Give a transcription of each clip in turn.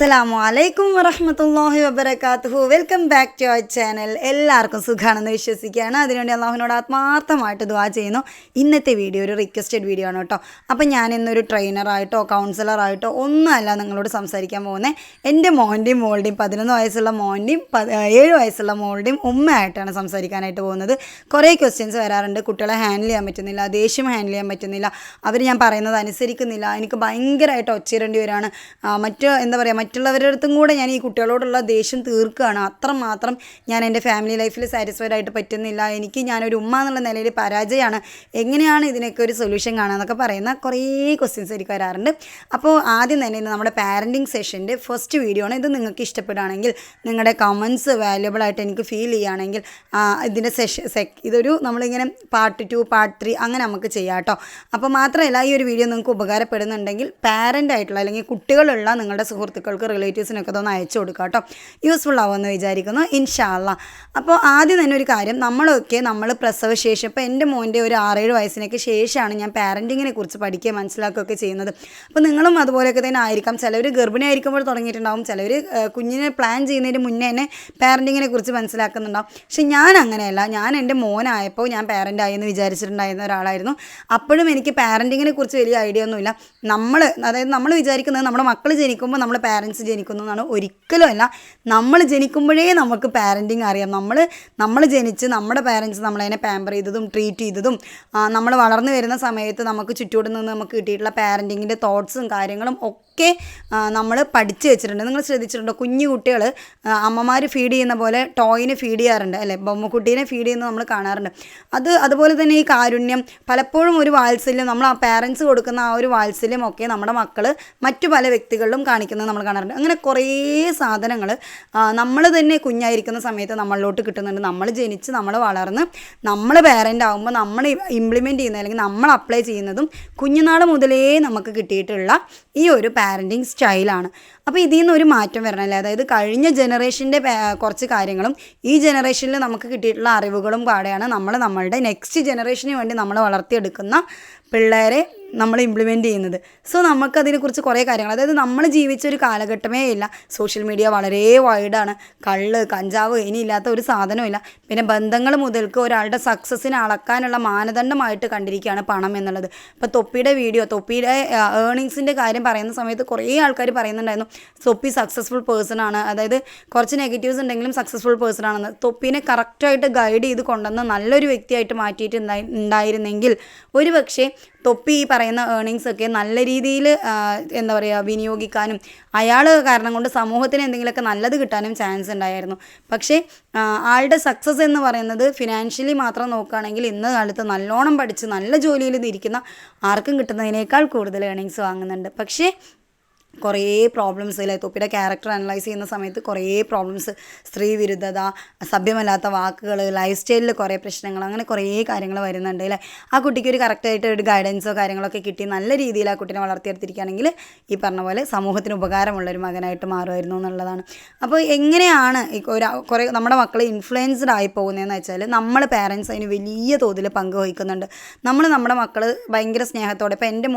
അസ്സലാമു അലൈക്കും വറഹ്മത്തുള്ളാഹി വബറകാതുഹു. Welcome back to our channel. എല്ലാവർക്കും സുഖമാണെന്ന് വിശ്വസിക്കുകയാണ്. അതിനുവേണ്ടി അള്ളാഹുവിനോട് ആത്മാർത്ഥമായിട്ട് ദുആ ചെയ്യുന്നു. ഇന്നത്തെ വീഡിയോ ഒരു റിക്വസ്റ്റഡ് വീഡിയോ ആണ് കേട്ടോ. അപ്പം ഞാൻ ഇന്നൊരു ട്രെയിനറായിട്ടോ കൗൺസിലറായിട്ടോ ഒന്നുമല്ല നിങ്ങളോട് സംസാരിക്കാൻ പോകുന്നത്. എൻ്റെ മോൻ്റെയും മോളുടെയും 11 വയസ്സുള്ള മോൻ്റെയും 7 വയസ്സുള്ള മോളുടെയും ഉമ്മയായിട്ടാണ് സംസാരിക്കാനായിട്ട് പോകുന്നത്. കുറേ ക്വസ്റ്റ്യൻസ് വരാറുണ്ട്. കുട്ടികളെ ഹാൻഡിൽ ചെയ്യാൻ പറ്റുന്നില്ല, ദേഷ്യം ഹാൻഡിൽ ചെയ്യാൻ പറ്റുന്നില്ല, അവർ ഞാൻ പറയുന്നത് അനുസരിക്കുന്നില്ല, എനിക്ക് ഭയങ്കരമായിട്ട് ഒച്ചിരേണ്ടി വരികയാണ്, മറ്റുള്ളവരുടെ അടുത്തും കൂടെ ഞാൻ ഈ കുട്ടികളോടുള്ള ദേഷ്യം തീർക്കുകയാണ്, അത്രമാത്രം ഞാൻ എൻ്റെ ഫാമിലി ലൈഫിൽ സാറ്റിസ്ഫൈഡ് ആയിട്ട് പറ്റുന്നില്ല, ഞാനൊരു ഉമ്മ എന്നുള്ള നിലയിൽ പരാജയമാണ്, എങ്ങനെയാണ് ഇതിനൊക്കെ ഒരു സൊല്യൂഷൻ കാണുക പറയുന്ന കുറേ ക്വസ്റ്റ്യൻസ് എനിക്ക് വരാറുണ്ട്. അപ്പോൾ ആദ്യം തന്നെ നമ്മുടെ പാരൻറ്റിങ് സെഷൻ്റെ ഫസ്റ്റ് വീഡിയോ ആണ് ഇത്. നിങ്ങൾക്ക് ഇഷ്ടപ്പെടുകയാണെങ്കിൽ നിങ്ങളുടെ കമൻസ് വാല്യുബിൾ ആയിട്ട് എനിക്ക് ഫീൽ ചെയ്യുകയാണെങ്കിൽ ഇതിൻ്റെ ഇതൊരു നമ്മളിങ്ങനെ പാർട്ട് 2 പാർട്ട് 3 അങ്ങനെ നമുക്ക് ചെയ്യാം കേട്ടോ. അപ്പോൾ മാത്രമല്ല ഈ ഒരു വീഡിയോ നിങ്ങൾക്ക് ഉപകാരപ്പെടുന്നുണ്ടെങ്കിൽ പാരൻ്റ് ആയിട്ടുള്ള അല്ലെങ്കിൽ കുട്ടികളുള്ള നിങ്ങളുടെ സുഹൃത്തുക്കൾക്ക് റിലേറ്റീവ്സിനൊക്കെ അതൊന്ന് അയച്ചു കൊടുക്കുക കേട്ടോ. യൂസ്ഫുൾ ആവുമെന്ന് വിചാരിക്കുന്നു ഇൻഷാ അല്ലാ. അപ്പോൾ ആദ്യം തന്നെ ഒരു കാര്യം, നമ്മൾ പ്രസവശേഷം ഇപ്പോൾ എൻ്റെ മോൻ്റെ ഒരു 6-7 വയസ്സിനൊക്കെ ശേഷമാണ് ഞാൻ പാരൻറ്റിങ്ങിനെ കുറിച്ച് പഠിക്കുകയും മനസ്സിലാക്കുകയൊക്കെ ചെയ്യുന്നത്. അപ്പോൾ നിങ്ങളും അതുപോലെയൊക്കെ തന്നെ ആയിരിക്കാം. ചിലവർ ഗർഭിണി ആയിരിക്കുമ്പോൾ തുടങ്ങിയിട്ടുണ്ടാവും, ചിലവർ കുഞ്ഞിനെ പ്ലാൻ ചെയ്യുന്നതിന് മുന്നേ തന്നെ പാരൻറ്റിങ്ങിനെ കുറിച്ച് മനസ്സിലാക്കുന്നുണ്ടാവും. പക്ഷെ ഞാൻ അങ്ങനെയല്ല. ഞാൻ എൻ്റെ മോനായപ്പോൾ ഞാൻ പാരൻ്റായി എന്ന് വിചാരിച്ചിട്ടുണ്ടായിരുന്ന ഒരാളായിരുന്നു. അപ്പോഴും എനിക്ക് പാരൻറ്റിങ്ങിനെ കുറിച്ച് വലിയ ഐഡിയ ഒന്നുമില്ല. നമ്മൾ വിചാരിക്കുന്നത് നമ്മുടെ മക്കൾ ജനിക്കുമ്പോൾ നമ്മൾ പാരൻസ് ജനിക്കുന്നു എന്നാണ്. ഒരിക്കലും അല്ല. നമ്മൾ ജനിക്കുമ്പോഴേ നമുക്ക് പാരൻറ്റിങ് അറിയാം. നമ്മൾ ജനിച്ച് നമ്മുടെ പാരൻസ് നമ്മളതിനെ പാമ്പർ ചെയ്തതും ട്രീറ്റ് ചെയ്തതും നമ്മൾ വളർന്നു വരുന്ന സമയത്ത് നമുക്ക് ചുറ്റോട് നിന്ന് നമുക്ക് കിട്ടിയിട്ടുള്ള പാരൻറ്റിങ്ങിൻ്റെ തോട്ട്സും കാര്യങ്ങളും ഒക്കെ നമ്മൾ പഠിച്ചു വെച്ചിട്ടുണ്ട്. നിങ്ങൾ ശ്രദ്ധിച്ചിട്ടുണ്ടോ? കുഞ്ഞു കുട്ടികൾ അമ്മമാർ ഫീഡ് ചെയ്യുന്ന പോലെ ടോയിന് ഫീഡ് ചെയ്യാറുണ്ട് അല്ലേ, ബൊമ്മക്കുട്ടീനെ ഫീഡ് ചെയ്യുന്നത് നമ്മൾ കാണാറുണ്ട്. അതുപോലെ തന്നെ ഈ കാരുണ്യം, പലപ്പോഴും ഒരു വാത്സല്യം, നമ്മൾ ആ പാരൻസ് കൊടുക്കുന്ന ആ ഒരു വാത്സല്യം ഒക്കെ നമ്മുടെ മക്കൾ മറ്റു പല വ്യക്തികളിലും കാണിക്കുന്നത് നമ്മൾ കാണാറുണ്ട്. അങ്ങനെ കുറേ സാധനങ്ങൾ നമ്മൾ തന്നെ കുഞ്ഞായിരിക്കുന്ന സമയത്ത് നമ്മളിലോട്ട് കിട്ടുന്നുണ്ട്. നമ്മൾ ജനിച്ച് നമ്മൾ വളർന്ന് നമ്മൾ പാരൻ്റ് ആകുമ്പോൾ നമ്മൾ ഇംപ്ലിമെൻറ്റ് ചെയ്യുന്നത് അല്ലെങ്കിൽ നമ്മൾ അപ്ലൈ ചെയ്യുന്നതും കുഞ്ഞുനാൾ മുതലേ നമുക്ക് കിട്ടിയിട്ടുള്ള ഈ ഒരു പാരൻറ്റിങ് സ്റ്റൈലാണ്. അപ്പോൾ ഇതിൽ നിന്ന് ഒരു മാറ്റം വരണമല്ലേ. അതായത് കഴിഞ്ഞ ജനറേഷൻ്റെ കുറച്ച് കാര്യങ്ങളും ഈ ജനറേഷനിൽ നമുക്ക് കിട്ടിയിട്ടുള്ള അറിവുകളും പാടെയാണ് നമ്മളുടെ നെക്സ്റ്റ് ജനറേഷന് വേണ്ടി നമ്മൾ വളർത്തിയെടുക്കുന്ന പിള്ളേരെ നമ്മൾ ഇംപ്ലിമെൻറ്റ് ചെയ്യുന്നത്. സോ നമുക്കതിനെക്കുറിച്ച് കുറേ കാര്യങ്ങൾ, അതായത് നമ്മൾ ജീവിച്ചൊരു കാലഘട്ടമേ ഇല്ല. സോഷ്യൽ മീഡിയ വളരെ വൈഡാണ്. കള്ള് കഞ്ചാവ് ഇനിയില്ലാത്ത ഒരു സാധനമില്ല. പിന്നെ ബന്ധങ്ങൾ മുതൽക്ക് ഒരാളുടെ സക്സസ്സിനെ അളക്കാനുള്ള മാനദണ്ഡമായിട്ട് കണ്ടിരിക്കുകയാണ് പണം എന്നുള്ളത്. ഇപ്പോൾ തൊപ്പിയുടെ ഏർണിങ്സിൻ്റെ കാര്യം പറയുന്ന സമയത്ത് കുറേ ആൾക്കാർ പറയുന്നുണ്ടായിരുന്നു തൊപ്പി സക്സസ്ഫുൾ പേഴ്സൺ ആണ്, അതായത് കുറച്ച് നെഗറ്റീവ്സ് ഉണ്ടെങ്കിലും സക്സസ്ഫുൾ പേഴ്സൺ ആണെന്ന്. തൊപ്പീനെ കറക്റ്റായിട്ട് ഗൈഡ് ചെയ്ത് കൊണ്ടുവന്ന് നല്ലൊരു വ്യക്തിയായിട്ട് ഉണ്ടായിരുന്നെങ്കിൽ ഒരു പക്ഷേ തൊപ്പി ഈ പറയുന്ന ഏർണിങ്സൊക്കെ നല്ല രീതിയിൽ വിനിയോഗിക്കാനും അയാൾ കാരണം കൊണ്ട് സമൂഹത്തിന് എന്തെങ്കിലുമൊക്കെ നല്ലത് കിട്ടാനും ചാൻസ് ഉണ്ടായിരുന്നു. പക്ഷേ ആളുടെ സക്സസ് എന്ന് പറയുന്നത് ഫിനാൻഷ്യലി മാത്രം നോക്കുകയാണെങ്കിൽ ഇന്ന് കാലത്ത് നല്ലോണം പഠിച്ച് നല്ല ജോലിയിൽ ഇരിക്കുന്ന ആർക്കും കിട്ടുന്നതിനേക്കാൾ കൂടുതൽ ഏർണിങ്സ് വാങ്ങുന്നുണ്ട്. പക്ഷേ കുറേ പ്രോബ്ലംസ് അല്ലേ. തൊപ്പിയുടെ ക്യാരക്ടർ അനലൈസ് ചെയ്യുന്ന സമയത്ത് കുറേ പ്രോബ്ലംസ്, സ്ത്രീ വിരുദ്ധത, സഭ്യമല്ലാത്ത വാക്കുകൾ, ലൈഫ് സ്റ്റൈലിൽ കുറേ പ്രശ്നങ്ങൾ, അങ്ങനെ കുറേ കാര്യങ്ങൾ വരുന്നുണ്ട് അല്ലേ. ആ കുട്ടിക്ക് ഒരു കറക്റ്റായിട്ട് ഒരു ഗൈഡൻസോ കാര്യങ്ങളൊക്കെ കിട്ടി നല്ല രീതിയിൽ ആ കുട്ടീനെ വളർത്തിയെടുത്തിരിക്കുകയാണെങ്കിൽ ഈ പറഞ്ഞ പോലെ സമൂഹത്തിന് ഉപകാരമുള്ളൊരു മകനായിട്ട് മാറുമായിരുന്നു എന്നുള്ളതാണ്. അപ്പോൾ എങ്ങനെയാണ് കുറേ നമ്മുടെ മക്കൾ ഇൻഫ്ലുവൻസ്ഡ് ആയി പോകുന്നതെന്ന് വെച്ചാൽ നമ്മൾ പാരൻസ് അതിന് വലിയ തോതിൽ പങ്ക് വഹിക്കുന്നുണ്ട്. നമ്മുടെ മക്കൾ ഭയങ്കര സ്നേഹത്തോടെ, ഇപ്പോൾ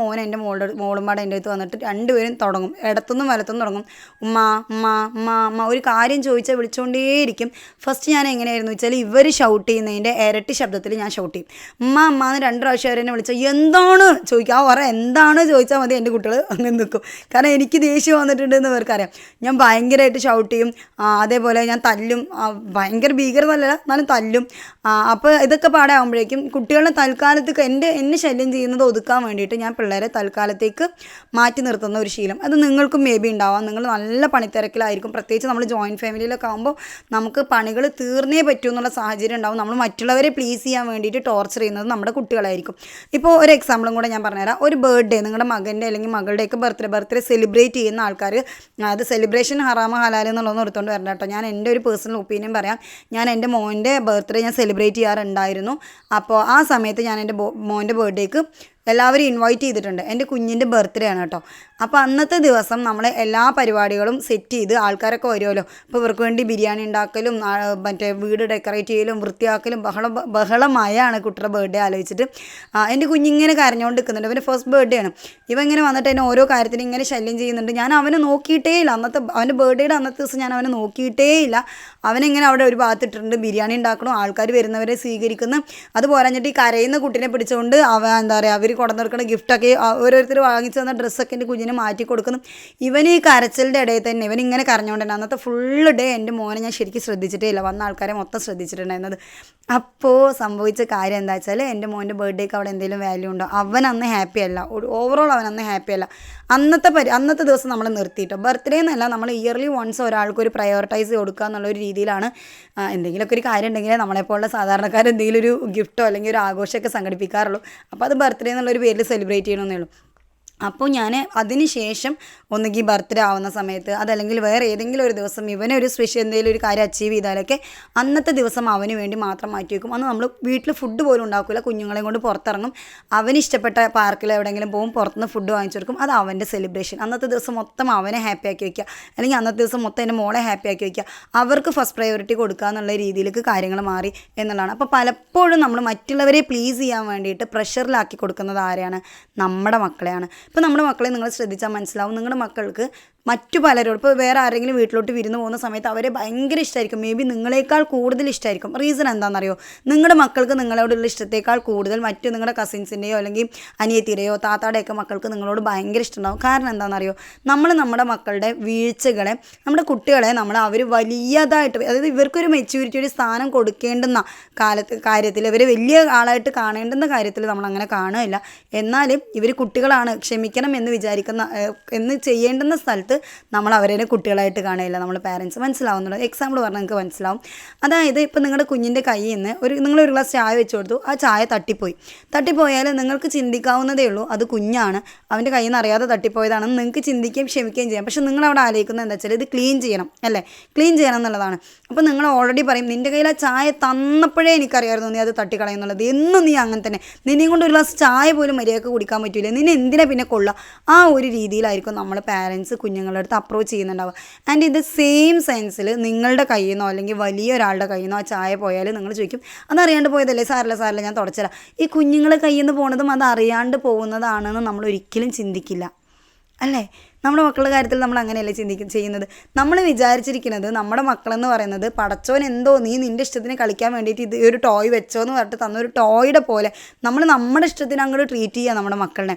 എൻ്റെ മോളും പാടെ എൻ്റെ അടുത്ത് വന്നിട്ട് രണ്ടുപേരും തുടങ്ങും, ഇടത്തുനിന്നും വലത്തുനിന്നും തുടങ്ങും, ഉമ്മ ഉമ്മ ഉമ്മ ഉമ്മ. ഒരു കാര്യം ചോദിച്ചാൽ വിളിച്ചുകൊണ്ടേയിരിക്കും. ഫസ്റ്റ് ഞാൻ എങ്ങനെയായിരുന്നു വെച്ചാൽ ഇവർ ഷൗട്ട് ചെയ്യുന്നതിൻ്റെ ഇരട്ടി ശബ്ദത്തിൽ ഞാൻ ഷൗട്ട് ചെയ്യും. ഉമ്മ ഉമ്മ എന്ന് 2 പ്രാവശ്യം അവരെന്നെ വിളിച്ചാൽ എന്താണ് ചോദിക്കുക, എന്താണ് ചോദിച്ചാൽ മതി, എൻ്റെ കുട്ടികൾ അങ്ങനെ നിൽക്കും. കാരണം എനിക്ക് ദേഷ്യം വന്നിട്ടുണ്ടെന്ന് ഇവർക്കറിയാം. ഞാൻ ഭയങ്കരമായിട്ട് ഷൗട്ട് ചെയ്യും. അതേപോലെ ഞാൻ തല്ലും, ഭയങ്കര ഭീകരതല്ല എന്നാലും തല്ലും. അപ്പോൾ ഇതൊക്കെ പാടാകുമ്പോഴേക്കും കുട്ടികളെ തൽക്കാലത്തേക്ക് എന്നെ ശല്യം ചെയ്യുന്നത് ഒതുക്കാൻ വേണ്ടിയിട്ട് ഞാൻ പിള്ളേരെ തൽക്കാലത്തേക്ക് മാറ്റി നിർത്തുന്ന ഒരു ശീലം. അത് നിങ്ങൾക്കും മേ ബി ഉണ്ടാവാം. നിങ്ങൾ നല്ല പണിത്തിരക്കിലായിരിക്കും. പ്രത്യേകിച്ച് നമ്മൾ ജോയിൻറ്റ് ഫാമിലിയിലൊക്കെ ആകുമ്പോൾ നമുക്ക് പണികൾ തീർന്നേ പറ്റൂ എന്നുള്ള സാഹചര്യം ഉണ്ടാവും. നമ്മൾ മറ്റുള്ളവരെ പ്ലീസ് ചെയ്യാൻ വേണ്ടിയിട്ട് ടോർച്ചർ ചെയ്യുന്നത് നമ്മുടെ കുട്ടികളായിരിക്കും. ഇപ്പോൾ ഒരു എക്സാമ്പിളും കൂടെ ഞാൻ പറഞ്ഞുതരാം. ഒരു ബർത്ത്ഡേ, നിങ്ങളുടെ മകൻ്റെ അല്ലെങ്കിൽ മകളുടെയൊക്കെ ബർത്ത്ഡേ സെലിബ്രേറ്റ് ചെയ്യുന്ന ആൾക്കാർ അത് സെലിബ്രേഷൻ ഹറാമ ഹലാൽ എന്നുള്ളതൊന്നും എടുത്തുകൊണ്ട് വരണ്ട കേട്ടോ. ഞാൻ എൻ്റെ ഒരു പേഴ്സണൽ ഒപ്പീനിയൻ പറയാം. ഞാൻ എൻ്റെ മോൻ്റെ ബർത്ത്ഡേ ഞാൻ സെലിബ്രേറ്റ് ചെയ്യാറുണ്ടായിരുന്നു. അപ്പോൾ ആ സമയത്ത് ഞാൻ എൻ്റെ മോൻ്റെ ബർത്ത്ഡേക്ക് എല്ലാവരും ഇൻവൈറ്റ് ചെയ്തിട്ടുണ്ട്. എൻ്റെ കുഞ്ഞിൻ്റെ ബർത്ത്ഡേ ആണ് കേട്ടോ. അപ്പോൾ അന്നത്തെ ദിവസം നമ്മൾ എല്ലാ പരിപാടികളും സെറ്റ് ചെയ്ത് ആൾക്കാരൊക്കെ വരുമല്ലോ. അപ്പോൾ ഇവർക്ക് വേണ്ടി ബിരിയാണി ഉണ്ടാക്കലും മറ്റേ വീട് ഡെക്കറേറ്റ് ചെയ്യലും വൃത്തിയാക്കലും ബഹളമായാണ് കുട്ടിയുടെ ബർത്ത്ഡേ ആലോചിച്ചിട്ട്. എൻ്റെ കുഞ്ഞിങ്ങനെ കരഞ്ഞുകൊണ്ട് നിൽക്കുന്നുണ്ട്. അവൻ്റെ ഫസ്റ്റ് ബർത്ത്ഡേ ആണ്. ഇവ ഇങ്ങനെ വന്നിട്ട് എന്നെ ഓരോ കാര്യത്തിനും ഇങ്ങനെ ശല്യം ചെയ്യുന്നുണ്ട്. ഞാൻ അവനെ നോക്കിയിട്ടേ ഇല്ല. അവൻ്റെ ബർത്ത്ഡേയുടെ അന്നത്തെ ദിവസം ഞാൻ അവനെ നോക്കിയിട്ടേ ഇല്ല. അവനെങ്ങനെ അവിടെ ഒരു ഭാഗത്തിട്ടിട്ടുണ്ട്, ബിരിയാണി ഉണ്ടാക്കണം, ആൾക്കാർ വരുന്നവരെ സ്വീകരിക്കുന്നു. അതുപോലെ എന്നിട്ട് ഈ കരയുന്ന കുട്ടീനെ പിടിച്ചുകൊണ്ട് എന്താ പറയുക, അവർ കൊണ്ടുവന്നിരിക്കുന്ന ഗിഫ്റ്റൊക്കെ ഓരോരുത്തർ വാങ്ങിച്ചു തന്ന ഡ്രസ്സൊക്കെ എൻ്റെ കുഞ്ഞിന് മാറ്റി കൊടുക്കുന്നു. ഇവൻ ഈ കരച്ചിലിൻ്റെ ഇടയിൽ തന്നെ ഇവനിങ്ങനെ കരഞ്ഞുകൊണ്ട് തന്നെ അന്നത്തെ ഫുൾ ഡേ എൻ്റെ മോനെ ഞാൻ ശരിക്കും ശ്രദ്ധിച്ചിട്ടേ ഇല്ല. വന്ന ആൾക്കാരെ മൊത്തം ശ്രദ്ധിച്ചിട്ടുണ്ടായിരുന്നത്. അപ്പോൾ സംഭവിച്ച കാര്യം എന്താ വെച്ചാൽ എൻ്റെ മോൻ്റെ ബർത്ത്ഡേക്ക് അവിടെ എന്തെങ്കിലും വാല്യൂ ഉണ്ടോ? അവൻ അന്ന് ഹാപ്പി അല്ല. ഓവറോൾ അവൻ അന്ന് ഹാപ്പി അല്ല. അന്നത്തെ ദിവസം നമ്മൾ നിർത്തിയിട്ടോ. ബർത്ത്ഡേ എന്നല്ല, നമ്മൾ ഇയർലി വൺസ് ഒരാൾക്കൊരു പ്രയോറിറ്റൈസ് കൊടുക്കുക എന്നുള്ളൊരു രീതിയിലാണ്. എന്തെങ്കിലുമൊക്കെ ഒരു കാര്യം ഉണ്ടെങ്കിൽ നമ്മളെപ്പോലുള്ള സാധാരണക്കാർ എന്തെങ്കിലും ഒരു ഗിഫ്റ്റോ അല്ലെങ്കിൽ ഒരു ആഘോഷമൊക്കെ സംഘടിപ്പിക്കാറുള്ളൂ. അപ്പോൾ അത് ബർത്ത്ഡേ എന്നുള്ളൊരു പേരിൽ സെലിബ്രേറ്റ് ചെയ്യണമെന്നേ ഉള്ളൂ. അപ്പോൾ ഞാൻ അതിന് ശേഷം ഒന്നുകിൽ ബർത്ത്ഡേ ആവുന്ന സമയത്ത് അതല്ലെങ്കിൽ വേറെ ഏതെങ്കിലും ഒരു ദിവസം ഇവനൊരു സ്പെഷ്യൽ എന്തെങ്കിലും ഒരു കാര്യം അച്ചീവ് ചെയ്താലൊക്കെ അന്നത്തെ ദിവസം അവന് വേണ്ടി മാത്രം മാറ്റി വയ്ക്കും. അന്ന് നമ്മൾ വീട്ടിൽ ഫുഡ് പോലും ഉണ്ടാക്കില്ല. കുഞ്ഞുങ്ങളെയും കൊണ്ട് പുറത്തിറങ്ങും. അവന് ഇഷ്ടപ്പെട്ട പാർക്കിൽ എവിടെയെങ്കിലും പോകും, പുറത്തുനിന്ന് ഫുഡ് വാങ്ങിച്ചു കൊടുക്കും. അത് അവൻ്റെ സെലിബ്രേഷൻ. അന്നത്തെ ദിവസം മൊത്തം അവനെ ഹാപ്പി ആക്കി വയ്ക്കുക, അല്ലെങ്കിൽ അന്നത്തെ ദിവസം മൊത്തം എൻ്റെ മോളെ ഹാപ്പി ആക്കി വയ്ക്കുക. അവർക്ക് ഫസ്റ്റ് പ്രയോറിറ്റി കൊടുക്കുക എന്നുള്ള രീതിയിലേക്ക് കാര്യങ്ങൾ മാറി എന്നുള്ളതാണ്. അപ്പോൾ പലപ്പോഴും നമ്മൾ മറ്റുള്ളവരെ പ്ലീസ് ചെയ്യാൻ വേണ്ടിയിട്ട് പ്രഷറിലാക്കി കൊടുക്കുന്നത് ആരെയാണ്? നമ്മുടെ മക്കളെയാണ്. ഇപ്പോൾ നമ്മുടെ മക്കളെ നിങ്ങൾ ശ്രദ്ധിച്ചാൽ മനസ്സിലാവും. നിങ്ങളുടെ മക്കൾക്ക് മറ്റു പലരോട്, ഇപ്പോൾ വേറെ ആരെങ്കിലും വീട്ടിലോട്ട് വിരുന്ന് പോകുന്ന സമയത്ത് അവരെ ഭയങ്കര ഇഷ്ടമായിരിക്കും. മേ ബി നിങ്ങളെക്കാൾ കൂടുതൽ ഇഷ്ടമായിരിക്കും. റീസൺ എന്താണെന്നറിയോ? നിങ്ങളുടെ മക്കൾക്ക് നിങ്ങളോടുള്ള ഇഷ്ടത്തേക്കാൾ കൂടുതൽ മറ്റു നിങ്ങളുടെ കസിൻസിൻ്റെയോ അല്ലെങ്കിൽ അനിയത്തിയുടെയോ താത്താടെയൊക്കെ മക്കൾക്ക് നിങ്ങളോട് ഭയങ്കര ഇഷ്ടമുണ്ടാകും. കാരണം എന്താണെന്നറിയോ? നമ്മുടെ മക്കളുടെ വീഴ്ചകളെ, നമ്മുടെ കുട്ടികളെ അവർ വലിയതായിട്ട്, അതായത് ഇവർക്കൊരു മെച്യൂരിറ്റി, ഒരു സ്ഥാനം കൊടുക്കേണ്ടുന്ന കാര്യത്തിൽ, ഇവർ വലിയ ആളായിട്ട് കാണേണ്ടുന്ന കാര്യത്തിൽ നമ്മളങ്ങനെ കാണുകയില്ല. എന്നാലും ഇവർ കുട്ടികളാണ്, ക്ഷമിക്കണം എന്ന് വിചാരിക്കുന്ന എന്ന് ചെയ്യേണ്ടുന്ന സ്ഥലത്ത് നമ്മൾ അവരെ കുട്ടികളായിട്ട് കാണുകയില്ല നമ്മൾ പാരൻസ്. മനസ്സിലാവുന്നുണ്ടോ? എക്സാമ്പിൾ പറഞ്ഞാൽ നിങ്ങൾക്ക് മനസ്സിലാവും. അതായത് ഇപ്പോൾ നിങ്ങളുടെ കുഞ്ഞിൻ്റെ കയ്യിൽ നിന്ന് നിങ്ങളൊരു ഗ്ലാസ് ചായ വെച്ച് കൊടുത്തു, ആ ചായ തട്ടിപ്പോയാൽ നിങ്ങൾക്ക് ചിന്തിക്കാവുന്നതേ ഉള്ളൂ അത് കുഞ്ഞാണ്, അവൻ്റെ കയ്യിൽ നിന്ന് അറിയാതെ തട്ടിപ്പോയതാണെന്ന് നിങ്ങൾക്ക് ചിന്തിക്കുകയും ക്ഷമിക്കുകയും ചെയ്യാം. പക്ഷെ നിങ്ങളവിടെ ആലോചിക്കുന്നത് എന്താ വെച്ചാൽ ഇത് ക്ലീൻ ചെയ്യണം, അല്ലേ? ക്ലീൻ ചെയ്യണം എന്നുള്ളതാണ്. അപ്പോൾ നിങ്ങൾ ഓൾറെഡി പറയും, നിൻ്റെ കയ്യിൽ ആ ചായ തന്നപ്പോഴേ എനിക്കറിയാമായിരുന്നു നീ അത് തട്ടിക്കളയുന്നുള്ളത്. എന്നും നീ അങ്ങനെ തന്നെ, നിന്നെയും കൊണ്ട് ഒരു ഗ്ലാസ് ചായ പോലും മര്യാദക്ക് കുടിക്കാൻ പറ്റില്ല, നിന്നെ എന്തിനാ പിന്നെ കൊള്ളുക? ആ ഒരു രീതിയിലായിരിക്കും നമ്മൾ പാരൻസ് കുഞ്ഞുങ്ങളുടെ അടുത്ത് അപ്രോച്ച് ചെയ്യുന്നുണ്ടാവുക. ആൻഡ് ഇത് സെയിം സെൻസിൽ നിങ്ങളുടെ കയ്യിൽ നിന്നോ അല്ലെങ്കിൽ വലിയൊരാളുടെ കയ്യിൽ നിന്നോ ആ ചായ പോയാൽ നിങ്ങൾ ചോദിക്കും, അതറിയാണ്ട് പോയതല്ലേ, സാരല്ല ഞാൻ തുടച്ചില്ല. ഈ കുഞ്ഞുങ്ങളെ കയ്യിൽ നിന്ന് പോണതും അത് അറിയാണ്ട് പോകുന്നതാണെന്ന് നമ്മൾ ഒരിക്കലും ചിന്തിക്കില്ല, അല്ലേ? നമ്മുടെ മക്കളുടെ കാര്യത്തിൽ നമ്മൾ അങ്ങനെയല്ലേ ചെയ്യുന്നത്. നമ്മൾ വിചാരിച്ചിരിക്കുന്നത് നമ്മുടെ മക്കളെന്ന് പറയുന്നത് പടച്ചോൻ എന്തോ നീ നിൻ്റെ ഇഷ്ടത്തിന് കളിക്കാൻ വേണ്ടിയിട്ട് ഇത് ഒരു ടോയ് വെച്ചോ എന്ന് പറഞ്ഞിട്ട് തന്നൊരു ടോയുടെ പോലെ നമ്മുടെ ഇഷ്ടത്തിന് അങ്ങോട്ട് ട്രീറ്റ് ചെയ്യുക നമ്മുടെ മക്കളെ.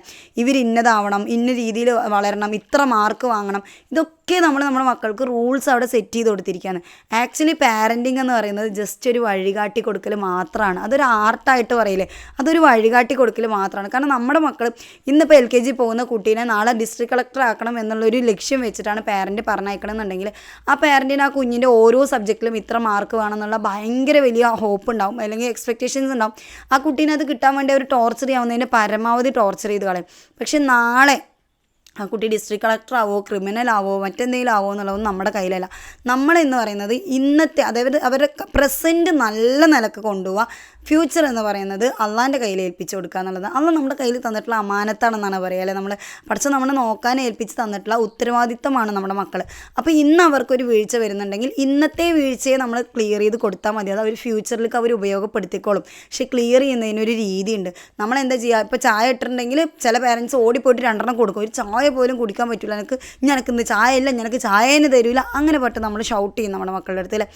ഇന്നതാവണം, ഇന്ന രീതിയിൽ വളരണം, ഇത്ര മാർക്ക് വാങ്ങണം, ഇതൊക്കെ നമ്മുടെ മക്കൾക്ക് റൂൾസ് അവിടെ സെറ്റ് ചെയ്ത് കൊടുത്തിരിക്കുകയാണ്. ആക്ച്വലി പാരൻറ്റിങ് എന്ന് പറയുന്നത് ജസ്റ്റ് ഒരു വഴികാട്ടി കൊടുക്കൽ മാത്രമാണ്. അതൊരു ആർട്ടായിട്ട് പറയില്ലേ, അതൊരു വഴികാട്ടി കൊടുക്കൽ മാത്രമാണ്. കാരണം നമ്മുടെ മക്കൾ ഇന്നിപ്പോൾ LKG പോകുന്ന കുട്ടീനെ നാളെ ഡിസ്ട്രിക്ട് കളക്ടർ ആക്കണം എന്നുള്ളൊരു ലക്ഷ്യം വെച്ചിട്ടാണ് പാരൻറ്റ് പറഞ്ഞയക്കണം എന്നുണ്ടെങ്കിൽ ആ പാരൻറ്റിന് ആ കുഞ്ഞിൻ്റെ ഓരോ സബ്ജക്റ്റിലും ഇത്ര മാർക്ക് വേണമെന്നുള്ള ഭയങ്കര വലിയ ഹോപ്പ് ഉണ്ടാവും, അല്ലെങ്കിൽ എക്സ്പെക്റ്റേഷൻസ് ഉണ്ടാവും. ആ കുട്ടീനെ അത് കിട്ടാൻ വേണ്ടി അവർ ടോർച്ചർ ചെയ്യാവുന്നതിന് പരമാവധി ടോർച്ചർ ചെയ്ത് കളയും. പക്ഷെ നാളെ ആ കുട്ടി ഡിസ്ട്രിക്ട് കളക്ടർ ആവോ, ക്രിമിനൽ ആവോ, മറ്റെന്തെങ്കിലും ആവോ എന്നുള്ളതൊന്നും നമ്മുടെ കയ്യിലല്ല. നമ്മളെന്ന് പറയുന്നത് ഇന്നത്തെ, അതായത് അവരുടെ പ്രസൻറ്റ് നല്ല നിലക്ക് കൊണ്ടുപോവുക, ഫ്യൂച്ചർ എന്ന് പറയുന്നത് അള്ളാൻ്റെ കയ്യിൽ ഏൽപ്പിച്ച് കൊടുക്കുക എന്നുള്ളത്. അള്ള നമ്മുടെ കയ്യിൽ തന്നിട്ടുള്ള അമാനത്താണെന്നാണ് പറയുക, അല്ലെ? പഠിച്ച് നമ്മളെ നോക്കാൻ ഏൽപ്പിച്ച് തന്നിട്ടുള്ള ഉത്തരവാദിത്തമാണ് നമ്മുടെ മക്കൾ. അപ്പോൾ ഇന്ന് അവർക്കൊരു വീഴ്ച വരുന്നുണ്ടെങ്കിൽ ഇന്നത്തെ വീഴ്ചയെ നമ്മൾ ക്ലിയർ ചെയ്ത് കൊടുത്താൽ മതി. അത് അവർ ഫ്യൂച്ചറിലേക്ക് അവർ ഉപയോഗപ്പെടുത്തിക്കോളും. പക്ഷേ ക്ലിയർ ചെയ്യുന്നതിനൊരു രീതിയുണ്ട്. നമ്മളെന്താ ചെയ്യുക? ഇപ്പോൾ ചായ ഇട്ടിട്ടുണ്ടെങ്കിൽ ചില പേരൻസ് ഓടിപ്പോയിട്ട് 2 കൊടുക്കും, ഒരു ചായ പോലും കുടിക്കാൻ പറ്റില്ല, നിനക്ക് ഇന്ന് ചായ ഇല്ല, നിനക്ക് ചായേനെ തരില്ല, അങ്ങനെ പെട്ട് നമ്മൾ ഷൗട്ട് ചെയ്യും നമ്മുടെ മക്കളുടെ അടുത്ത്.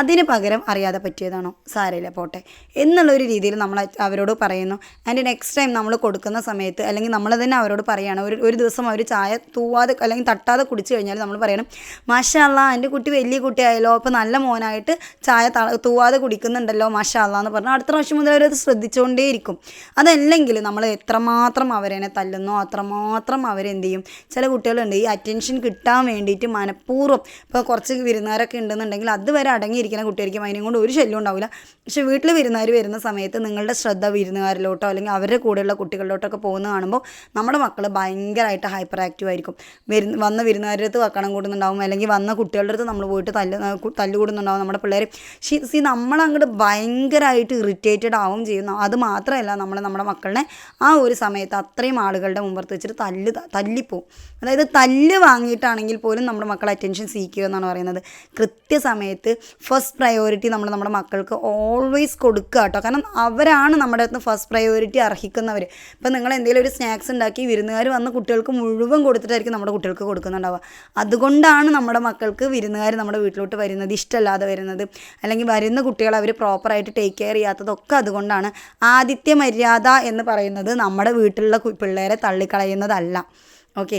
അതിന് പകരം അറിയാതെ പറ്റിയതാണോ, സാരമില്ല പോട്ടെ എന്നുള്ളൊരു രീതിയിൽ നമ്മൾ അവരോട് പറയുന്നു. ആൻഡ് നെക്സ്റ്റ് ടൈം നമ്മൾ കൊടുക്കുന്ന സമയത്ത് അല്ലെങ്കിൽ നമ്മൾ തന്നെ അവരോട് പറയുകയാണ്, ഒരു ദിവസം അവർ ചായ തൂവാതെ അല്ലെങ്കിൽ തട്ടാതെ കുടിച്ചു കഴിഞ്ഞാൽ നമ്മൾ പറയണം, മാഷാ അല്ലാ എൻ്റെ കുട്ടി വലിയ കുട്ടിയായല്ലോ, അപ്പോൾ നല്ല മോനായിട്ട് ചായ തൂവാതെ കുടിക്കുന്നുണ്ടല്ലോ, മാഷാ അല്ലാ എന്ന് പറഞ്ഞാൽ അടുത്ത പ്രാവശ്യം മുതൽ അവരത് ശ്രദ്ധിച്ചുകൊണ്ടേയിരിക്കും. അതല്ലെങ്കിൽ നമ്മൾ എത്രമാത്രം അവരെ തല്ലുന്നോ അത്രമാത്രം അവരെന്ത് ചെയ്യും, ചെയ്യും. ചില കുട്ടികളുണ്ട് ഈ അറ്റൻഷൻ കിട്ടാൻ വേണ്ടിയിട്ട് മനഃപൂർവ്വം ഇപ്പോൾ കുറച്ച് വിരുന്നുകാരൊക്കെ ഉണ്ടെന്നുണ്ടെങ്കിൽ അതുവരെ അടങ്ങിയിരിക്കുന്ന കുട്ടിയായിരിക്കും, അതിനെ കൊണ്ട് ഒരു ശല്യം ഉണ്ടാവില്ല. പക്ഷേ വീട്ടിൽ വിരുന്നുകാർ വരുന്ന സമയത്ത് നിങ്ങളുടെ ശ്രദ്ധ വിരുന്നുകാരിലോട്ടോ അല്ലെങ്കിൽ അവരുടെ കൂടെയുള്ള കുട്ടികളിലോട്ടൊക്കെ പോകുന്ന കാണുമ്പോൾ നമ്മുടെ മക്കൾ ഭയങ്കരമായിട്ട് ഹൈപ്പർ ആക്റ്റീവ് ആയിരിക്കും. വന്ന വിരുന്നുകാരുടെ അടുത്ത് വക്കണം കൂടുന്നുണ്ടാവും, അല്ലെങ്കിൽ വന്ന കുട്ടികളുടെ അടുത്ത് നമ്മൾ പോയിട്ട് തല്ലുകൂടുന്നുണ്ടാവും നമ്മുടെ പിള്ളേർ. നമ്മളങ്ങോട്ട് ഭയങ്കരമായിട്ട് ഇറിറ്റേറ്റഡ് ആവും ചെയ്യുന്നു. അത് മാത്രമല്ല നമ്മുടെ മക്കളെ ആ ഒരു സമയത്ത് അത്രയും ആളുകളുടെ മുമ്പത്ത് വെച്ചിട്ട് തല്ലിപ്പോവും. അതായത് തല്ല് വാങ്ങിയിട്ടാണെങ്കിൽ പോലും നമ്മുടെ മക്കൾ അറ്റൻഷൻ സീക്കുക എന്നാണ് പറയുന്നത്. കൃത്യസമയത്ത് ഫസ്റ്റ് പ്രയോറിറ്റി നമ്മുടെ മക്കൾക്ക് ഓൾവേസ് കൊടുക്കുക കേട്ടോ. കാരണം അവരാണ് നമ്മുടെ അടുത്ത് ഫസ്റ്റ് പ്രയോറിറ്റി അർഹിക്കുന്നവർ. ഇപ്പം നിങ്ങൾ എന്തെങ്കിലും ഒരു സ്നാക്സ് ഉണ്ടാക്കി വിരുന്നുകാർ വന്ന കുട്ടികൾക്ക് മുഴുവൻ കൊടുത്തിട്ടായിരിക്കും നമ്മുടെ കുട്ടികൾക്ക് കൊടുക്കുന്നുണ്ടാവുക. അതുകൊണ്ടാണ് നമ്മുടെ മക്കൾക്ക് വിരുന്നുകാർ നമ്മുടെ വീട്ടിലോട്ട് വരുന്നത് ഇഷ്ടമല്ലാതെ വരുന്നത്, അല്ലെങ്കിൽ വരുന്ന കുട്ടികൾ അവർ പ്രോപ്പറായിട്ട് ടേക്ക് കെയർ ചെയ്യാത്തതൊക്കെ അതുകൊണ്ടാണ്. ആതിഥ്യ മര്യാദ എന്ന് പറയുന്നത് നമ്മുടെ വീട്ടിലുള്ള പിള്ളേരെ തള്ളിക്കളയുന്നതല്ല. ഓക്കെ,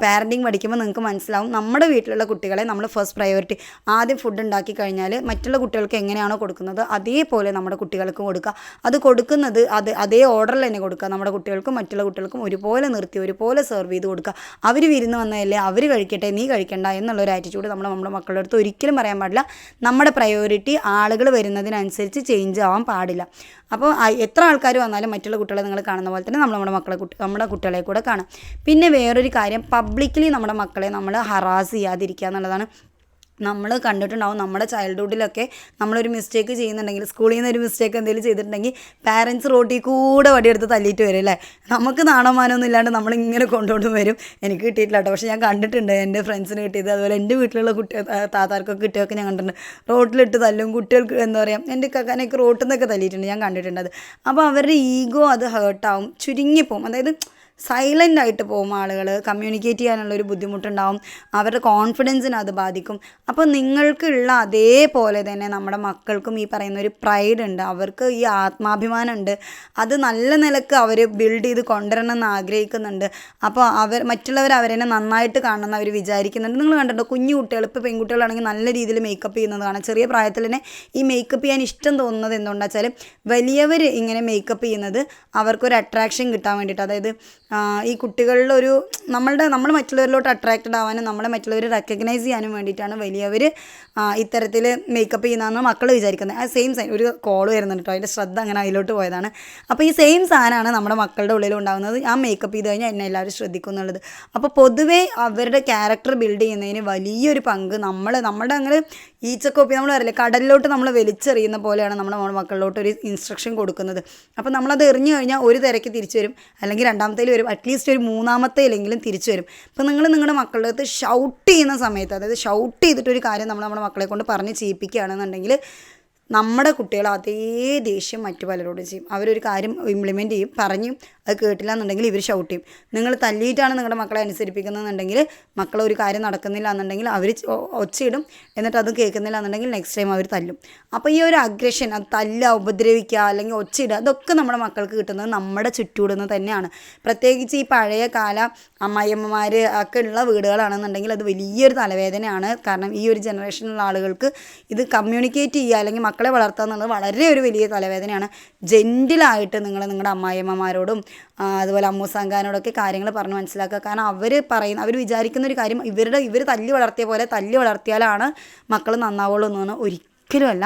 പാരൻറ്റിങ് പഠിക്കുമ്പോൾ നിങ്ങൾക്ക് മനസ്സിലാവും. നമ്മുടെ വീട്ടിലുള്ള കുട്ടികളെ നമ്മൾ ഫസ്റ്റ് പ്രയോറിറ്റി ആദ്യം ഫുഡ് ഉണ്ടാക്കി കഴിഞ്ഞാൽ മറ്റുള്ള കുട്ടികൾക്ക് എങ്ങനെയാണോ കൊടുക്കുന്നത് അതേപോലെ നമ്മുടെ കുട്ടികൾക്കും കൊടുക്കുക. അത് കൊടുക്കുന്നത് അതേ ഓർഡറിൽ തന്നെ കൊടുക്കുക. നമ്മുടെ കുട്ടികൾക്കും മറ്റുള്ള കുട്ടികൾക്കും ഒരുപോലെ നിർത്തി ഒരുപോലെ സെർവ് ചെയ്ത് കൊടുക്കുക. അവർ വിരുന്ന് വന്നതല്ലേ, അവർ കഴിക്കട്ടെ, നീ കഴിക്കണ്ട എന്നുള്ളൊരു ആറ്റിറ്റ്യൂഡ് നമ്മുടെ മക്കളുടെ അടുത്ത് ഒരിക്കലും പറയാൻ പാടില്ല. നമ്മുടെ പ്രയോറിറ്റി ആളുകൾ വരുന്നതിനനുസരിച്ച് ചേഞ്ച് ആവാൻ പാടില്ല. അപ്പോൾ എത്ര ആൾക്കാർ വന്നാലും മറ്റുള്ള കുട്ടികളെ നിങ്ങൾ കാണുന്ന പോലെ തന്നെ നമ്മുടെ കുട്ടികളെ കൂടെ കാണാം. പിന്നെ വേറൊരു കാര്യം, പബ്ലിക്കലി നമ്മുടെ മക്കളെ നമ്മൾ ഹറാസ് ചെയ്യാതിരിക്കുക എന്നുള്ളതാണ്. നമ്മൾ കണ്ടിട്ടുണ്ടാവും നമ്മുടെ ചൈൽഡ്ഹുഡിലൊക്കെ നമ്മളൊരു മിസ്റ്റേക്ക് ചെയ്യുന്നുണ്ടെങ്കിൽ, സ്കൂളിൽ നിന്ന് ഒരു മിസ്റ്റേക്ക് എന്തെങ്കിലും ചെയ്തിട്ടുണ്ടെങ്കിൽ പാരൻസ് റോട്ടിൽ കൂടെ വടിയെടുത്ത് തല്ലിയിട്ട് വരും അല്ലേ. നമുക്ക് നാണമാനമൊന്നും ഇല്ലാണ്ട് നമ്മളിങ്ങനെ കൊണ്ടുകൊണ്ട് വരും. എനിക്ക് കിട്ടിയിട്ടില്ല കേട്ടോ, പക്ഷേ ഞാൻ കണ്ടിട്ടുണ്ട് എൻ്റെ ഫ്രണ്ട്സിന് കിട്ടിയത്. അതുപോലെ എൻ്റെ വീട്ടിലുള്ള താത്താർക്കൊക്കെ കിട്ടിയൊക്കെ ഞാൻ കണ്ടിട്ടുണ്ട്. റോട്ടിലിട്ട് തല്ലും, കുട്ടികൾക്ക് എന്താ പറയുക, എൻ്റെ കക്കാനൊക്കെ റോട്ടിൽ നിന്നൊക്കെ തല്ലിയിട്ടുണ്ട്, ഞാൻ കണ്ടിട്ടുണ്ട് അത്. അപ്പോൾ അവരുടെ ഈഗോ അത് ഹേർട്ടാവും, ചുരുങ്ങിപ്പോവും. അതായത് സൈലൻ്റ് ആയിട്ട് പോകും ആളുകൾ, കമ്മ്യൂണിക്കേറ്റ് ചെയ്യാനുള്ളൊരു ബുദ്ധിമുട്ടുണ്ടാവും, അവരുടെ കോൺഫിഡൻസിനെ അത് ബാധിക്കും. അപ്പോൾ നിങ്ങൾക്കുള്ള അതേപോലെ തന്നെ നമ്മുടെ മക്കൾക്കും ഈ പറയുന്ന ഒരു പ്രൈഡ് ഉണ്ട്, അവർക്ക് ഈ ആത്മാഭിമാനമുണ്ട്. അത് നല്ല നിലക്ക് അവർ ബിൽഡ് ചെയ്ത് കൊണ്ടുവരണം എന്ന് ആഗ്രഹിക്കുന്നുണ്ട്. അപ്പോൾ മറ്റുള്ളവർ അവരെ നന്നായിട്ട് കാണണമെന്ന് അവർ വിചാരിക്കുന്നുണ്ട്. നിങ്ങൾ കണ്ടിട്ടുണ്ടോ കുഞ്ഞു കുട്ടികൾ, ഇപ്പോൾ പെൺകുട്ടികളാണെങ്കിൽ നല്ല രീതിയിൽ മേക്കപ്പ് ചെയ്യുന്നത് കാണാം. ചെറിയ പ്രായത്തിൽ തന്നെ ഈ മേക്കപ്പ് ചെയ്യാൻ ഇഷ്ടം തോന്നുന്നത് എന്തുകൊണ്ടാണെന്ന് വെച്ചാൽ വലിയവർ ഇങ്ങനെ മേക്കപ്പ് ചെയ്യുന്നത് അവർക്കൊരു അട്രാക്ഷൻ കിട്ടാൻ വേണ്ടിയിട്ട്. അതായത് ഈ കുട്ടികളിലൊരു നമ്മൾ മറ്റുള്ളവരിലോട്ട് അട്രാക്റ്റഡ് ആവാനും നമ്മളെ മറ്റുള്ളവർ റെക്കഗ്നൈസ് ചെയ്യാനും വേണ്ടിയിട്ടാണ് വലിയവർ ഇത്തരത്തിൽ മേക്കപ്പ് ചെയ്യുന്നതെന്ന് മക്കൾ വിചാരിക്കുന്നത്. ആ സെയിം ഒരു കോൾ വരുന്നുണ്ട് കേട്ടോ, അതിൻ്റെ ശ്രദ്ധ അങ്ങനെ അതിലോട്ട് പോയതാണ്. അപ്പോൾ ഈ സെയിം സാധനമാണ് നമ്മുടെ മക്കളുടെ ഉള്ളിൽ ഉണ്ടാകുന്നത്. ആ മേക്കപ്പ് ചെയ്ത് കഴിഞ്ഞാൽ എന്നെ എല്ലാവരും ശ്രദ്ധിക്കും എന്നുള്ളത്. അപ്പോൾ പൊതുവേ അവരുടെ ക്യാരക്ടർ ബിൽഡ് ചെയ്യുന്നതിന് വലിയൊരു പങ്ക് നമ്മുടെ അങ്ങനെ ഈച്ചക്കോപ്പി നമ്മൾ അറിയില്ല, കടലിലോട്ട് നമ്മൾ വലിച്ചെറിയുന്ന പോലെയാണ് നമ്മുടെ മക്കളിലോട്ട് ഒരു ഇൻസ്ട്രക്ഷൻ കൊടുക്കുന്നത്. അപ്പോൾ നമ്മളത് എറിഞ്ഞു കഴിഞ്ഞാൽ ഒരു തിരക്ക് തിരിച്ചു വരും, അല്ലെങ്കിൽ രണ്ടാമത്തേൽ വരും, അറ്റ്ലീസ്റ്റ് ഒരു മൂന്നാമത്തേലെങ്കിലും തിരിച്ചു വരും. അപ്പോൾ നിങ്ങൾ നിങ്ങളുടെ മക്കളുടെ അടുത്ത് ഷൗട്ട് ചെയ്യുന്ന സമയത്ത്, അതായത് ഷൗട്ട് ചെയ്തിട്ടൊരു കാര്യം നമ്മുടെ മക്കളെ കൊണ്ട് പറഞ്ഞ് ചെയ്യിപ്പിക്കുകയാണെന്നുണ്ടെങ്കിൽ നമ്മുടെ കുട്ടികൾ അതേ ദേഷ്യം മറ്റു പലരോടും ചെയ്യും. അവരൊരു കാര്യം ഇംപ്ലിമെൻറ്റ് ചെയ്യും, പറഞ്ഞും അത് കേട്ടില്ല എന്നുണ്ടെങ്കിൽ ഇവർ ഷൗട്ട് ചെയ്യും. നിങ്ങൾ തല്ലിയിട്ടാണ് നിങ്ങളുടെ മക്കളെ അനുസരിപ്പിക്കുന്നതെന്നുണ്ടെങ്കിൽ മക്കളൊരു കാര്യം നടക്കുന്നില്ല എന്നുണ്ടെങ്കിൽ അവർ ഒച്ചയിടും, എന്നിട്ട് അത് കേൾക്കുന്നില്ല എന്നുണ്ടെങ്കിൽ നെക്സ്റ്റ് ടൈം അവർ തല്ലും. അപ്പോൾ ഈ ഒരു അഗ്രഷൻ, അത് തല്ലുക, ഉപദ്രവിക്കുക, അല്ലെങ്കിൽ ഒച്ചയിടുക, അതൊക്കെ നമ്മുടെ മക്കൾക്ക് കിട്ടുന്നത് നമ്മുടെ ചുറ്റുവിടുന്ന് തന്നെയാണ്. പ്രത്യേകിച്ച് ഈ പഴയ കാല അമ്മായിയമ്മമാർ ഒക്കെ ഉള്ള വീടുകളാണെന്നുണ്ടെങ്കിൽ അത് വലിയൊരു തലവേദനയാണ്. കാരണം ഈ ഒരു ജനറേഷനിലുള്ള ആളുകൾക്ക് ഇത് കമ്മ്യൂണിക്കേറ്റ് ചെയ്യുക അല്ലെങ്കിൽ മക്കളെ വളർത്തുക എന്നുള്ളത് വളരെ ഒരു വലിയ തലവേദനയാണ്. ജെൻറ്റിലായിട്ട് നിങ്ങളുടെ അമ്മായിയമ്മമാരോടും അതുപോലെ അമ്മൂസാങ്കാനോടൊക്കെ കാര്യങ്ങൾ പറഞ്ഞ് മനസ്സിലാക്കുക. കാരണം അവർ വിചാരിക്കുന്ന ഒരു കാര്യം ഇവർ തല്ലി വളർത്തിയ പോലെ തല്ലി വളർത്തിയാലാണ് മക്കൾ നന്നാവുള്ളൂ എന്നാണ്. ഒരിക്കലുമല്ല.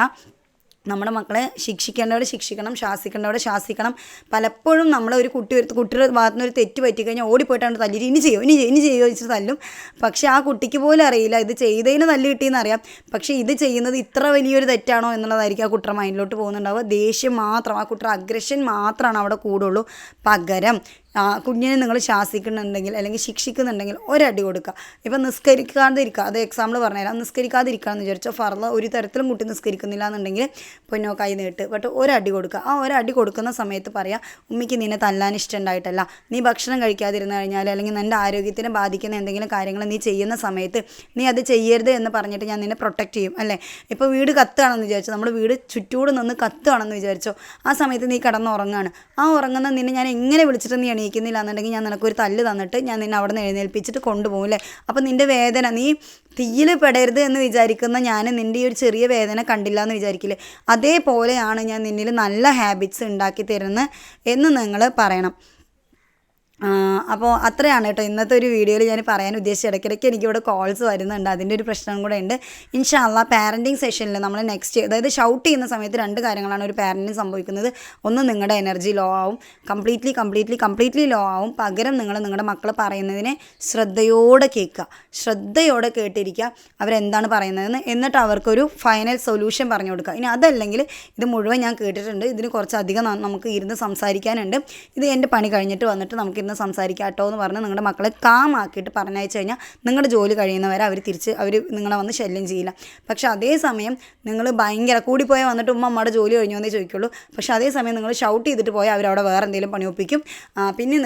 നമ്മുടെ മക്കളെ ശിക്ഷിക്കേണ്ടവരെ ശിക്ഷിക്കണം, ശാസിക്കേണ്ടവരെ ശാസിക്കണം. പലപ്പോഴും ഒരു കുട്ടിയുടെ ഭാഗത്തു നിന്ന് ഒരു തെറ്റ് പറ്റിക്കഴിഞ്ഞാൽ ഓടിപ്പോയിട്ടാണ് തല്ലിയിട്ട് ഇനി ചെയ്യോ വെച്ചിട്ട് തല്ലും. പക്ഷേ ആ കുട്ടിക്ക് പോലും അറിയില്ല ഇത് ചെയ്തതിന് തല്ല് കിട്ടിയെന്ന് അറിയാം, പക്ഷേ ഇത് ചെയ്യുന്നത് ഇത്ര വലിയൊരു തെറ്റാണോ എന്നുള്ളതായിരിക്കും ആ കുട്ടിയുടെ മൈൻഡിലോട്ട് പോകുന്നുണ്ടാവുക. ദേഷ്യം മാത്രം, ആ കുട്ടിയുടെ അഗ്രഷൻ മാത്രമാണ് അവിടെ കൂടുള്ളൂ. പകരം കുഞ്ഞിനെ നിങ്ങൾ ശാസിക്കുന്നുണ്ടെങ്കിൽ അല്ലെങ്കിൽ ശിക്ഷിക്കുന്നുണ്ടെങ്കിൽ ഒരടി കൊടുക്കുക. ഇപ്പം നിസ്കരിക്കാതിരിക്കുക, അത് എക്സാമ്പിൾ പറഞ്ഞുതരാം. നിസ്കരിക്കാതിരിക്കുക എന്ന് വിചാരിച്ചോ, ഫർള് ഒരു തരത്തിലും കുട്ടി നിസ്കരിക്കുന്നില്ല എന്നുണ്ടെങ്കിൽ പൊന്നോ കൈ നീട്ട്, ബട്ട് ഒരടി കൊടുക്കുക. ആ ഒരടി കൊടുക്കുന്ന സമയത്ത് പറയാം, ഉമ്മിക്ക് നിന്നെ തല്ലാൻ ഇഷ്ടമുണ്ടായിട്ടല്ല, നീ ഭക്ഷണം കഴിക്കാതിരുന്നു കഴിഞ്ഞാൽ അല്ലെങ്കിൽ നിൻ്റെ ആരോഗ്യത്തിനെ ബാധിക്കുന്ന എന്തെങ്കിലും കാര്യങ്ങൾ നീ ചെയ്യുന്ന സമയത്ത് നീ അത് ചെയ്യരുത് എന്ന് പറഞ്ഞിട്ട് ഞാൻ നിന്നെ പ്രൊട്ടക്റ്റ് ചെയ്യും അല്ലേ. ഇപ്പോൾ വീട് കത്തുകയാണെന്ന് വിചാരിച്ചോ, നമ്മുടെ വീട് ചുറ്റോട് നിന്ന് കത്തുകയാണെന്ന് വിചാരിച്ചോ, ആ സമയത്ത് നീ കിടന്നുറങ്ങാണ്. ആ ഉറങ്ങുന്ന നിന്നെ ഞാൻ എങ്ങനെ വിളിച്ചിട്ട് നീ എണീക്കുന്നില്ല എന്നുണ്ടെങ്കിൽ ഞാൻ നിനക്കൊരു തല്ല് തന്നിട്ട് ഞാൻ നിന്നെ അവിടെ നിന്ന് എഴുന്നേൽപ്പിച്ചിട്ട് കൊണ്ടുപോകും അല്ലേ. അപ്പോൾ നിൻ്റെ വേദന, നീ തീയിൽ പെടരുത് എന്ന് വിചാരിക്കുന്ന ഞാൻ നിൻ്റെ ഈ ഒരു ചെറിയ വേദന കണ്ടില്ല എന്ന് വിചാരിക്കില്ലേ. അതേപോലെയാണ് ഞാൻ നിന്നിൽ നല്ല ഹാബിറ്റ്സ് ഉണ്ടാക്കി തരുന്നത് എന്ന് നിങ്ങൾ പറയണം. അപ്പോൾ അത്രയാണ് കേട്ടോ ഇന്നത്തെ ഒരു വീഡിയോയിൽ ഞാൻ പറയാൻ ഉദ്ദേശിച്ചത്. ഇടയ്ക്കിടയ്ക്ക് എനിക്കിവിടെ കോൾസ് വരുന്നുണ്ട്, അതിൻ്റെ ഒരു പ്രശ്നം കൂടെ ഉണ്ട്. ഇൻഷാ അള്ളാ പാരൻറ്റിങ് സെഷനിൽ നമ്മൾ നെക്സ്റ്റ്, അതായത് ഷൗട്ട് ചെയ്യുന്ന സമയത്ത് 2 കാര്യങ്ങളാണ് ഒരു പാരൻറ്റിന് സംഭവിക്കുന്നത്. ഒന്ന്, നിങ്ങളുടെ എനർജി ലോ ആവും, കംപ്ലീറ്റ്ലി ലോ ആവും. പകരം നിങ്ങളുടെ മക്കൾ പറയുന്നതിനെ ശ്രദ്ധയോടെ കേൾക്കുക, ശ്രദ്ധയോടെ കേട്ടിരിക്കുക അവരെന്താണ് പറയുന്നതെന്ന്. എന്നിട്ട് അവർക്കൊരു ഫൈനൽ സൊല്യൂഷൻ പറഞ്ഞു കൊടുക്കുക. ഇനി അതല്ലെങ്കിൽ ഇത് മുഴുവൻ ഞാൻ കേട്ടിട്ടുണ്ട്, ഇതിന് കുറച്ചധികം നമുക്ക് ഇരുന്ന് സംസാരിക്കാനുണ്ട്, ഇത് എൻ്റെ പണി കഴിഞ്ഞിട്ട് വന്നിട്ട് നമുക്കിരുന്ന് സംസാരിക്കാം കേട്ടോ എന്ന് പറഞ്ഞ് നിങ്ങളുടെ മക്കളെ കാമാക്കിയിട്ട് പറഞ്ഞയച്ചു കഴിഞ്ഞാൽ നിങ്ങളുടെ ജോലി കഴിയുന്നവരെ അവർ നിങ്ങളെ വന്ന് ശല്യം ചെയ്യില്ല. പക്ഷേ അതേസമയം നിങ്ങൾ ഭയങ്കര കൂടിപ്പോയാൽ വന്നിട്ട് അമ്മയുടെ ജോലി കഴിഞ്ഞോ എന്നേ ചോദിക്കുള്ളൂ. പക്ഷേ അതേസമയം നിങ്ങൾ ഷൗട്ട് ചെയ്തിട്ട് പോയാൽ അവരവിടെ വേറെ എന്തെങ്കിലും പണി ഒപ്പിക്കും. പിന്നെ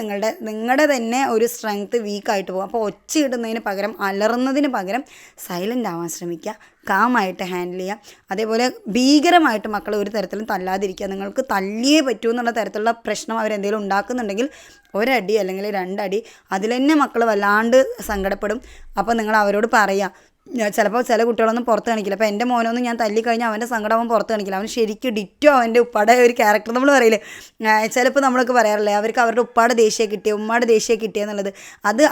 നിങ്ങളുടെ തന്നെ ഒരു സ്ട്രെങ്ത്ത് വീക്കായിട്ട് പോകും. അപ്പോൾ ഒച്ച ഇടുന്നതിന് പകരം, അലറുന്നതിന് പകരം സൈലൻ്റ് ആവാൻ ശ്രമിക്കുക, കാമായിട്ട് ഹാൻഡിൽ ചെയ്യുക. അതേപോലെ ഭീകരമായിട്ട് മക്കളെ ഒരു തരത്തിലും തല്ലാതിരിക്കുക. നിങ്ങൾക്ക് തല്ലിയേ പറ്റൂ എന്നുള്ള തരത്തിലുള്ള പ്രശ്നം അവരെന്തെങ്കിലും ഉണ്ടാക്കുന്നുണ്ടെങ്കിൽ 1 അടി അല്ലെങ്കിൽ 2 അടി, അതിൽ തന്നെ മക്കൾ വല്ലാണ്ട് സങ്കടപ്പെടും. അപ്പോൾ നിങ്ങൾ അവരോട് പറയുക. ചിലപ്പോൾ ചില കുട്ടികളൊന്നും പുറത്ത് കാണിക്കില്ല. അപ്പോൾ എൻ്റെ മോനൊന്നും ഞാൻ തല്ലിക്കഴിഞ്ഞാൽ അവൻ്റെ സങ്കടം അവൻ പുറത്ത് കാണിക്കില്ല. അവൻ ശരിക്കും ഡിറ്റോ അവൻ്റെ ഉപ്പാടെ ഒരു ക്യാരക്ടർ നമ്മൾ പറയില്ലേ, ചിലപ്പോൾ നമ്മളൊക്കെ പറയാറില്ലേ അവർക്ക് അവരുടെ ഉപ്പാടെ ദേഷ്യം കിട്ടിയ ഉമ്മാടെ ദേഷ്യം കിട്ടിയെന്നുള്ളത്.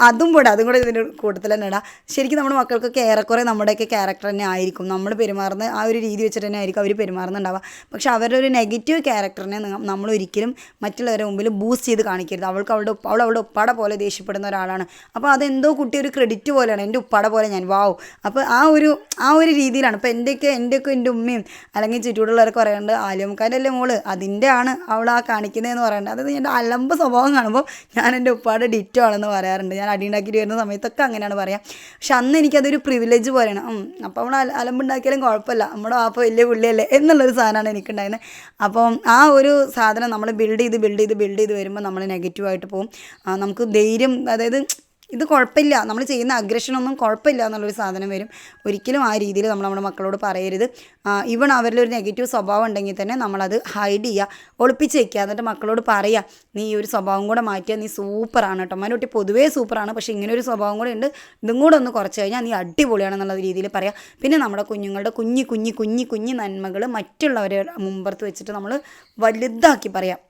അതും കൂടെ ഇതിൻ്റെ കൂട്ടത്തിൽ തന്നെ ഇടാം. ശരിക്കും നമ്മുടെ മക്കൾക്കൊക്കെ ഏറെക്കുറെ നമ്മുടെയൊക്കെ ക്യാരക്ടർ തന്നെ ആയിരിക്കും, നമ്മൾ പെരുമാറുന്ന ആ ഒരു രീതി വെച്ചിട്ട് തന്നെ ആയിരിക്കും അവർ പെരുമാറുന്നുണ്ടാവുക. പക്ഷെ അവരുടെ ഒരു നെഗറ്റീവ് ക്യാരക്ടറിനെ നമ്മൾ ഒരിക്കലും മറ്റുള്ളവരുടെ മുമ്പിൽ ബൂസ്റ്റ് ചെയ്ത് കാണിക്കരുത്. അവൾ അവളുടെ ഉപ്പാടെ പോലെ ദേഷ്യപ്പെടുന്ന ഒരാളാണ്. അപ്പോൾ അതെന്തോ കുട്ടി ഒരു ക്രെഡിറ്റ് പോലെയാണ്, എൻ്റെ ഉപ്പാടെ പോലെ ഞാൻ വാവ്. അപ്പോൾ ആ ഒരു രീതിയിലാണ്. ഇപ്പോൾ എൻ്റെ ഉമ്മയും അല്ലെങ്കിൽ ചുറ്റുകൂടുള്ളവരൊക്കെ പറയുന്നുണ്ട് ആലിയമുക്കാൻ്റെ അല്ലേ മോള്, അതിൻ്റെ ആണ് അവൾ ആ കാണിക്കുന്നതെന്ന് പറയുന്നുണ്ട്. അതായത് എൻ്റെ അലമ്പ് സ്വഭാവം കാണുമ്പോൾ ഞാൻ എൻ്റെ ഉപ്പാടെ ഡിറ്റോ ആണെന്ന് പറയാറുണ്ട്. ഞാൻ അടിയുണ്ടാക്കിയിട്ട് വരുന്ന സമയത്തൊക്കെ അങ്ങനെയാണ് പറയുക. പക്ഷെ അന്ന് എനിക്കതൊരു പ്രിവിലേജ് പോലെയാണ്. അപ്പോൾ നമ്മൾ അലമ്പുണ്ടാക്കിയാലും കുഴപ്പമില്ല, നമ്മുടെ വാപ്പ വലിയ പുള്ളിയല്ലേ എന്നുള്ളൊരു സാധനമാണ് എനിക്കുണ്ടായിരുന്നത്. അപ്പം ആ ഒരു സാധനം നമ്മൾ ബിൽഡ് ചെയ്ത് വരുമ്പോൾ നമ്മൾ നെഗറ്റീവായിട്ട് പോകും. നമുക്ക് ധൈര്യം, അതായത് ഇത് കുഴപ്പമില്ല, നമ്മൾ ചെയ്യുന്ന അഗ്രഷനൊന്നും കുഴപ്പമില്ല എന്നുള്ളൊരു സാധനം വരും. ഒരിക്കലും ആ രീതിയിൽ നമ്മൾ നമ്മുടെ മക്കളോട് പറയരുത്. ഈവൺ അവരിൽ ഒരു നെഗറ്റീവ് സ്വഭാവം ഉണ്ടെങ്കിൽ തന്നെ നമ്മളത് ഹൈഡ് ചെയ്യുക, ഒളിപ്പിച്ച് വയ്ക്കുക. എന്നിട്ട് മക്കളോട് പറയുക, നീ ഈ ഒരു സ്വഭാവം കൂടെ മാറ്റിയാൽ നീ സൂപ്പറാണ് കേട്ടോ, മനുട്ടി പൊതുവേ സൂപ്പറാണ്, പക്ഷേ ഇങ്ങനെ ഒരു സ്വഭാവം കൂടെ ഉണ്ട്, ഇതും കൂടെ ഒന്ന് കുറച്ച് കഴിഞ്ഞാൽ നീ അടിപൊളിയാണെന്നുള്ള രീതിയിൽ പറയാം. പിന്നെ നമ്മുടെ കുഞ്ഞുങ്ങളുടെ കുഞ്ഞി നന്മകൾ മറ്റുള്ളവരെ മുമ്പർത്ത് വെച്ചിട്ട് നമ്മൾ വലുതാക്കി പറയാം.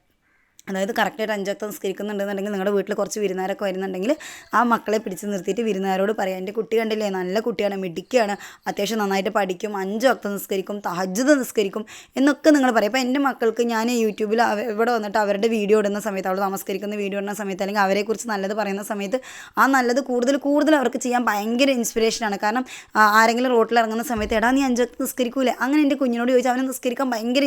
അതായത് കറക്റ്റായിട്ട് 5 വക്ത് നിസ്കരിക്കുന്നുണ്ടെന്നുണ്ടെങ്കിൽ നിങ്ങളുടെ വീട്ടിൽ കുറച്ച് വിരുന്നുകാരൊക്കെ വരുന്നുണ്ടെങ്കിൽ ആ മക്കളെ പിടിച്ച് നിർത്തിയിട്ട് വിരുന്നുകാരോട് പറയാം, എൻ്റെ കുട്ടി കണ്ടില്ലേ നല്ല കുട്ടിയാണ്, മിടുക്കിയാണ്, അത്യാവശ്യം നന്നായിട്ട് പഠിക്കും, 5 വക്ത് നിസ്കരിക്കും, തഹജ്ജുദ് നിസ്കരിക്കും എന്നൊക്കെ നിങ്ങൾ പറയും. അപ്പോൾ എൻ്റെ മക്കൾക്ക് ഞാൻ യൂട്യൂബിൽ ഇവിടെ വന്നിട്ട് അവരുടെ വീഡിയോ ഇടുന്ന സമയത്ത്, അവൾ നമസ്കരിക്കുന്ന വീഡിയോ ഇടുന്ന സമയത്ത് അല്ലെങ്കിൽ അവരെക്കുറിച്ച് നല്ലത് പറയുന്ന സമയത്ത് ആ നല്ലത് കൂടുതൽ അവർക്ക് ചെയ്യാൻ ഭയങ്കര ഇൻസ്പിറേഷനാണ്. കാരണം ആരെങ്കിലും റോട്ടിൽ ഇറങ്ങുന്ന സമയത്ത് എടാ നീ 5 വക്ത് നിസ്കരിക്കൂലേ, അങ്ങനെ എൻ്റെ കുഞ്ഞിനോട് ചോദിച്ചാൽ അവനെ നിസ്കരിക്കാൻ ഭയങ്കര